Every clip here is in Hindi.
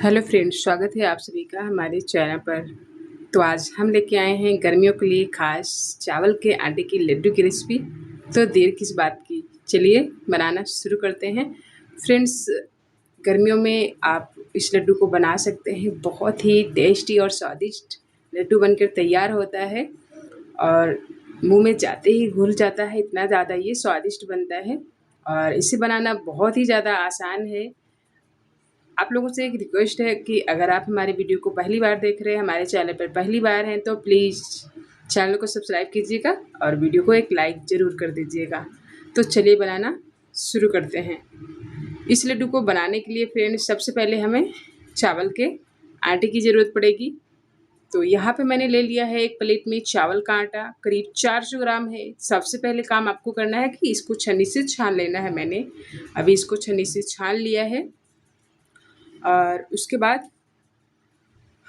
हेलो फ्रेंड्स, स्वागत है आप सभी का हमारे चैनल पर। तो आज हम लेके आए हैं गर्मियों के लिए खास चावल के आटे की लड्डू की रेसिपी। तो देर किस बात की, चलिए बनाना शुरू करते हैं। फ्रेंड्स, गर्मियों में आप इस लड्डू को बना सकते हैं। बहुत ही टेस्टी और स्वादिष्ट लड्डू बनकर तैयार होता है और मुंह में जाते ही घुल जाता है, इतना ज़्यादा ये स्वादिष्ट बनता है। और इसे बनाना बहुत ही ज़्यादा आसान है। आप लोगों से एक रिक्वेस्ट है कि अगर आप हमारे वीडियो को पहली बार देख रहे हैं, हमारे चैनल पर पहली बार हैं, तो प्लीज़ चैनल को सब्सक्राइब कीजिएगा और वीडियो को एक लाइक ज़रूर कर दीजिएगा। तो चलिए बनाना शुरू करते हैं। इस लड्डू को बनाने के लिए फ्रेंड्स, सबसे पहले हमें चावल के आटे की ज़रूरत पड़ेगी। तो यहाँ पे मैंने ले लिया है एक प्लेट में चावल का आटा, करीब 400 ग्राम है। सबसे पहले काम आपको करना है कि इसको छन्नी से छान लेना है। मैंने अभी इसको छन्नी से छान लिया है और उसके बाद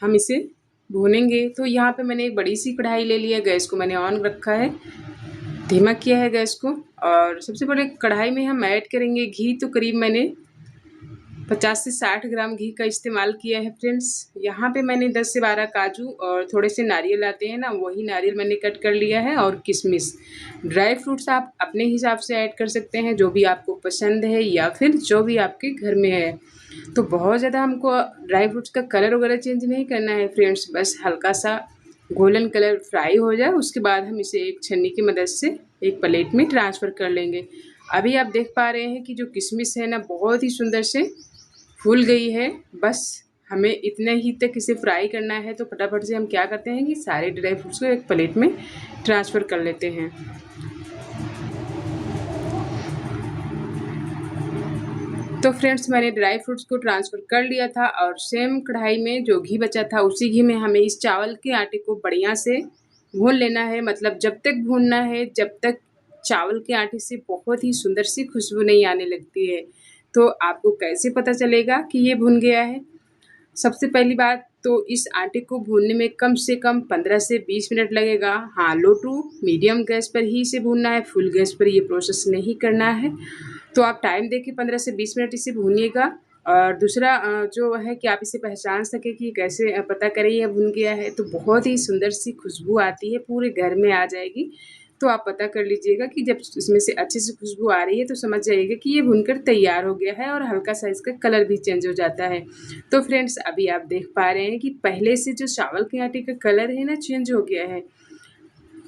हम इसे भूनेंगे। तो यहाँ पे मैंने एक बड़ी सी कढ़ाई ले ली है। गैस को मैंने ऑन रखा है, धीमा किया है गैस को। और सबसे पहले कढ़ाई में हम ऐड करेंगे घी। तो करीब मैंने 50 से 60 ग्राम घी का इस्तेमाल किया है फ्रेंड्स। यहाँ पे मैंने 10 से 12 काजू और थोड़े से नारियल आते हैं ना, वही नारियल मैंने कट कर लिया है। और किशमिश, ड्राई फ्रूट्स आप अपने हिसाब से ऐड कर सकते हैं, जो भी आपको पसंद है या फिर जो भी आपके घर में है। तो बहुत ज़्यादा हमको ड्राई फ्रूट्स का कलर वगैरह चेंज नहीं करना है फ्रेंड्स, बस हल्का सा गोल्डन कलर फ्राई हो जाए, उसके बाद हम इसे एक छन्नी की मदद से एक प्लेट में ट्रांसफ़र कर लेंगे। अभी आप देख पा रहे हैं कि जो किशमिश है ना, बहुत ही सुंदर से फूल गई है। बस हमें इतने ही तक इसे फ्राई करना है। तो फटाफट से हम क्या करते हैं कि सारे ड्राई फ्रूट्स को एक प्लेट में ट्रांसफ़र कर लेते हैं। तो फ्रेंड्स, मैंने ड्राई फ्रूट्स को ट्रांसफ़र कर लिया था और सेम कढ़ाई में जो घी बचा था, उसी घी में हमें इस चावल के आटे को बढ़िया से भून लेना है। मतलब जब तक भूनना है जब तक चावल के आटे से बहुत ही सुंदर सी खुशबू नहीं आने लगती है। तो आपको कैसे पता चलेगा कि ये भुन गया है? सबसे पहली बात तो इस आटे को भूनने में कम से कम 15 से 20 मिनट लगेगा। हाँ, लो टू मीडियम गैस पर ही इसे भूनना है, फुल गैस पर ये प्रोसेस नहीं करना है। तो आप टाइम देके 15 से 20 मिनट इसे भूनिएगा। और दूसरा जो है कि आप इसे पहचान सकें कि कैसे पता करें ये भुन गया है, तो बहुत ही सुंदर सी खुशबू आती है, पूरे घर में आ जाएगी। तो आप पता कर लीजिएगा कि जब इसमें से अच्छे से खुशबू आ रही है तो समझ जाइएगा कि ये भुनकर तैयार हो गया है। और हल्का सा इसका कलर भी चेंज हो जाता है। तो फ्रेंड्स, अभी आप देख पा रहे हैं कि पहले से जो चावल के आटे का कलर है ना, चेंज हो गया है।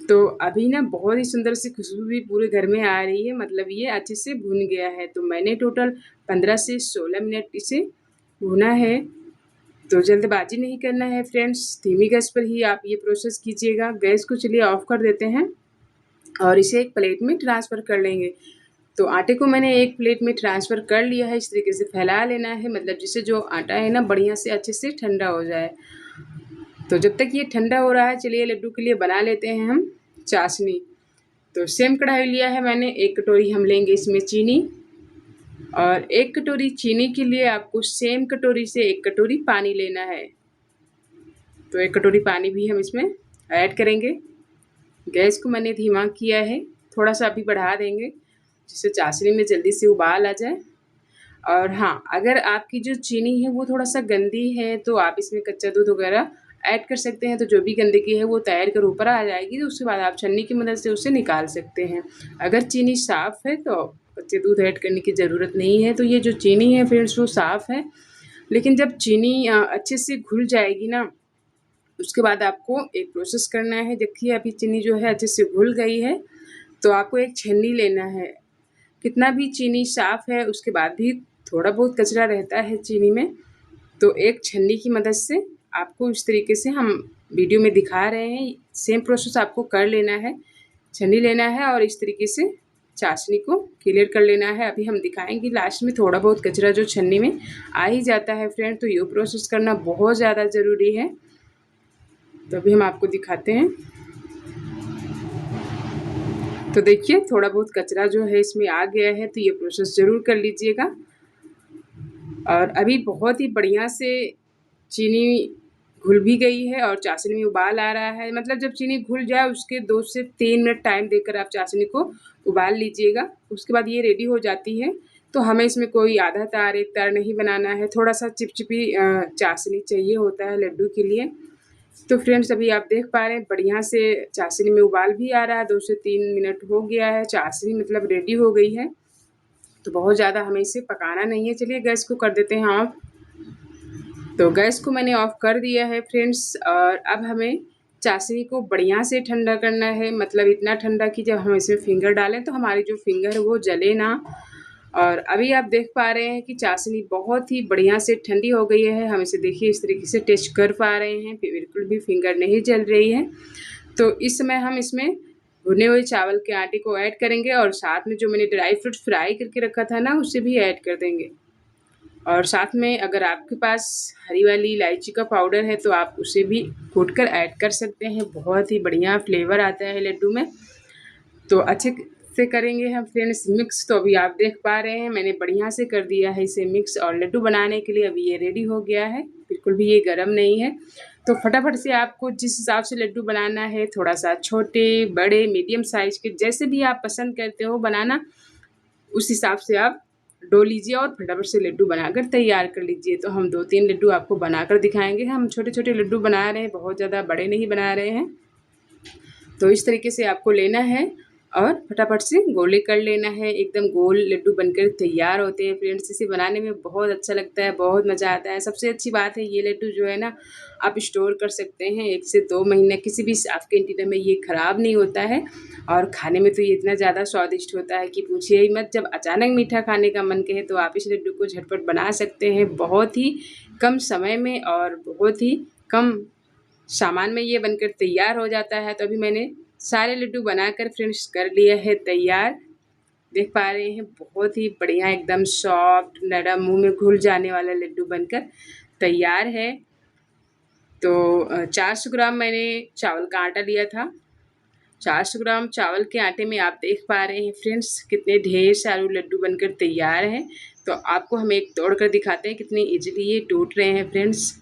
तो अभी ना बहुत ही सुंदर सी खुशबू भी पूरे घर में आ रही है, मतलब ये अच्छे से भुन गया है। तो मैंने टोटल 15 से 16 मिनट इसे भुना है। तो जल्दबाजी नहीं करना है फ्रेंड्स, धीमी गैस पर ही आप ये प्रोसेस कीजिएगा। गैस को चलिए ऑफ कर देते हैं और इसे एक प्लेट में ट्रांसफ़र कर लेंगे। तो आटे को मैंने एक प्लेट में ट्रांसफ़र कर लिया है। इस तरीके से फैला लेना है, मतलब जिससे जो आटा है ना बढ़िया से अच्छे से ठंडा हो जाए। तो जब तक ये ठंडा हो रहा है, चलिए लड्डू के लिए बना लेते हैं हम चाशनी। तो सेम कढ़ाई लिया है मैंने, 1 कटोरी हम लेंगे इसमें चीनी। और 1 कटोरी चीनी के लिए आपको सेम कटोरी से 1 कटोरी पानी लेना है। तो 1 कटोरी पानी भी हम इसमें ऐड करेंगे। गैस को मैंने धीमा किया है, थोड़ा सा अभी बढ़ा देंगे जिससे चाशनी में जल्दी से उबाल आ जाए। और हाँ, अगर आपकी जो चीनी है वो थोड़ा सा गंदी है तो आप इसमें कच्चा दूध वगैरह ऐड कर सकते हैं। तो जो भी गंदगी है वो तैर कर ऊपर आ जाएगी, तो उसके बाद आप छन्नी की मदद से उसे निकाल सकते हैं। अगर चीनी साफ़ है तो कच्चे दूध ऐड करने की ज़रूरत नहीं है। तो ये जो चीनी है फ्रेंड्स, वो साफ़ है। लेकिन जब चीनी अच्छे से घुल जाएगी ना, उसके बाद आपको एक प्रोसेस करना है। देखिए अभी चीनी जो है अच्छे से घुल गई है। तो आपको एक छन्नी लेना है। कितना भी चीनी साफ़ है उसके बाद भी थोड़ा बहुत कचरा रहता है चीनी में। तो एक छन्नी की मदद से आपको इस तरीके से हम वीडियो में दिखा रहे हैं, सेम प्रोसेस आपको कर लेना है। छन्नी लेना है और इस तरीके से चाशनी को क्लियर कर लेना है। अभी हम दिखाएंगे लास्ट में थोड़ा बहुत कचरा जो छन्नी में आ ही जाता है फ्रेंड। तो ये प्रोसेस करना बहुत ज़्यादा ज़रूरी है। तो अभी हम आपको दिखाते हैं। तो देखिए थोड़ा बहुत कचरा जो है इसमें आ गया है, तो ये प्रोसेस ज़रूर कर लीजिएगा। और अभी बहुत ही बढ़िया से चीनी घुल भी गई है और चाशनी में उबाल आ रहा है। मतलब जब चीनी घुल जाए उसके 2 से 3 मिनट टाइम देकर आप चाशनी को उबाल लीजिएगा। उसके बाद ये रेडी हो जाती है। तो हमें इसमें कोई आधा तार एक तार नहीं बनाना है, थोड़ा सा चिपचिपी चाशनी चाहिए होता है लड्डू के लिए। तो फ्रेंड्स अभी आप देख पा रहे हैं बढ़िया से चाशनी में उबाल भी आ रहा है, 2 से 3 मिनट हो गया है, चाशनी मतलब रेडी हो गई है। तो बहुत ज़्यादा हमें इसे पकाना नहीं है। चलिए गैस को कर देते हैं ऑफ। तो गैस को मैंने ऑफ कर दिया है फ्रेंड्स, और अब हमें चाशनी को बढ़िया से ठंडा करना है, मतलब इतना ठंडा कि जब हम इसमें फिंगर डालें तो हमारी जो फिंगर है वो जले ना। और अभी आप देख पा रहे हैं कि चाशनी बहुत ही बढ़िया से ठंडी हो गई है। हम इसे देखिए इस तरीके से टेस्ट कर पा रहे हैं, बिल्कुल भी फिंगर नहीं जल रही है। तो इस समय हम इसमें भुने हुए चावल के आटे को ऐड करेंगे और साथ में जो मैंने ड्राई फ्रूट फ्राई करके रखा था ना, उसे भी ऐड कर देंगे। और साथ में अगर आपके पास हरी वाली इलायची का पाउडर है तो आप उसे भी कूट कर ऐड कर सकते हैं, बहुत ही बढ़िया फ्लेवर आता है लड्डू में। तो अच्छे से करेंगे हम फ्रेंड्स मिक्स। तो अभी आप देख पा रहे हैं मैंने बढ़िया से कर दिया है इसे मिक्स, और लड्डू बनाने के लिए अभी ये रेडी हो गया है, बिल्कुल भी ये गर्म नहीं है। तो फटाफट से आपको जिस हिसाब से लड्डू बनाना है, थोड़ा सा छोटे बड़े मीडियम साइज़ के जैसे भी आप पसंद करते हो बनाना, उस हिसाब से आप डो लीजिए और फटाफट से लड्डू बनाकर तैयार कर लीजिए। तो हम 2-3 लड्डू आपको बनाकर दिखाएंगे। हम छोटे-छोटे लड्डू बना रहे हैं, बहुत ज़्यादा बड़े नहीं बना रहे हैं। तो इस तरीके से आपको लेना है और फटाफट से गोले कर लेना है। एकदम गोल लड्डू बनकर तैयार होते हैं फ्रेंड्स। इसे बनाने में बहुत अच्छा लगता है, बहुत मज़ा आता है। सबसे अच्छी बात है ये लड्डू जो है ना, आप स्टोर कर सकते हैं 1 से 2 महीने, किसी भी साफ कैंटीन में ये ख़राब नहीं होता है। और खाने में तो ये इतना ज़्यादा स्वादिष्ट होता है कि पूछिए ही मत। जब अचानक मीठा खाने का मन कहे तो आप इस लड्डू को झटपट बना सकते हैं, बहुत ही कम समय में और बहुत ही कम सामान में ये बनकर तैयार हो जाता है। तो अभी मैंने सारे लड्डू बनाकर फ्रेंड्स कर लिया है तैयार। देख पा रहे हैं बहुत ही बढ़िया एकदम सॉफ्ट नरम मुंह में घुल जाने वाला लड्डू बनकर तैयार है। तो 400 ग्राम मैंने चावल का आटा लिया था। 400 ग्राम चावल के आटे में आप देख पा रहे हैं फ्रेंड्स कितने ढेर सारे लड्डू बनकर तैयार हैं। तो आपको हम एक तोड़ कर दिखाते हैं कितनी ईजिली ये टूट रहे हैं फ्रेंड्स।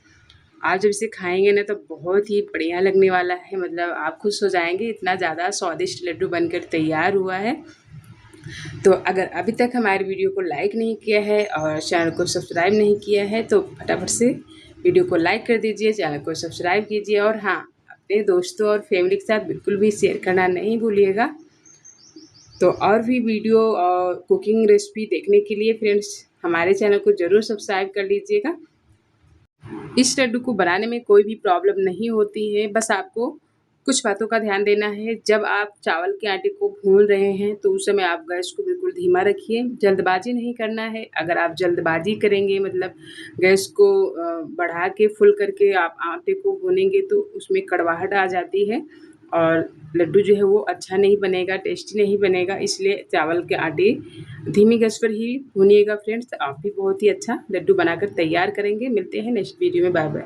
आप जब इसे खाएंगे ना तो बहुत ही बढ़िया लगने वाला है, मतलब आप खुश हो जाएंगे, इतना ज़्यादा स्वादिष्ट लड्डू बनकर तैयार हुआ है। तो अगर अभी तक हमारी वीडियो को लाइक नहीं किया है और चैनल को सब्सक्राइब नहीं किया है तो फटाफट से वीडियो को लाइक कर दीजिए, चैनल को सब्सक्राइब कीजिए, और हाँ, अपने दोस्तों और फैमिली के साथ बिल्कुल भी शेयर करना नहीं भूलिएगा। तो और भी वीडियो और कुकिंग रेसिपी देखने के लिए फ्रेंड्स हमारे चैनल को ज़रूर सब्सक्राइब कर लीजिएगा। इस लड्डू को बनाने में कोई भी प्रॉब्लम नहीं होती है, बस आपको कुछ बातों का ध्यान देना है। जब आप चावल के आटे को भून रहे हैं तो उस समय आप गैस को बिल्कुल धीमा रखिए, जल्दबाजी नहीं करना है। अगर आप जल्दबाजी करेंगे, मतलब गैस को बढ़ा के फुल करके आप आटे को भूनेंगे तो उसमें कड़वाहट आ जाती है और लड्डू जो है वो अच्छा नहीं बनेगा, टेस्टी नहीं बनेगा। इसलिए चावल के आटे धीमी गैस पर ही भूनिएगा फ्रेंड्स। आप भी बहुत ही अच्छा लड्डू बनाकर तैयार करेंगे। मिलते हैं नेक्स्ट वीडियो में, बाय बाय।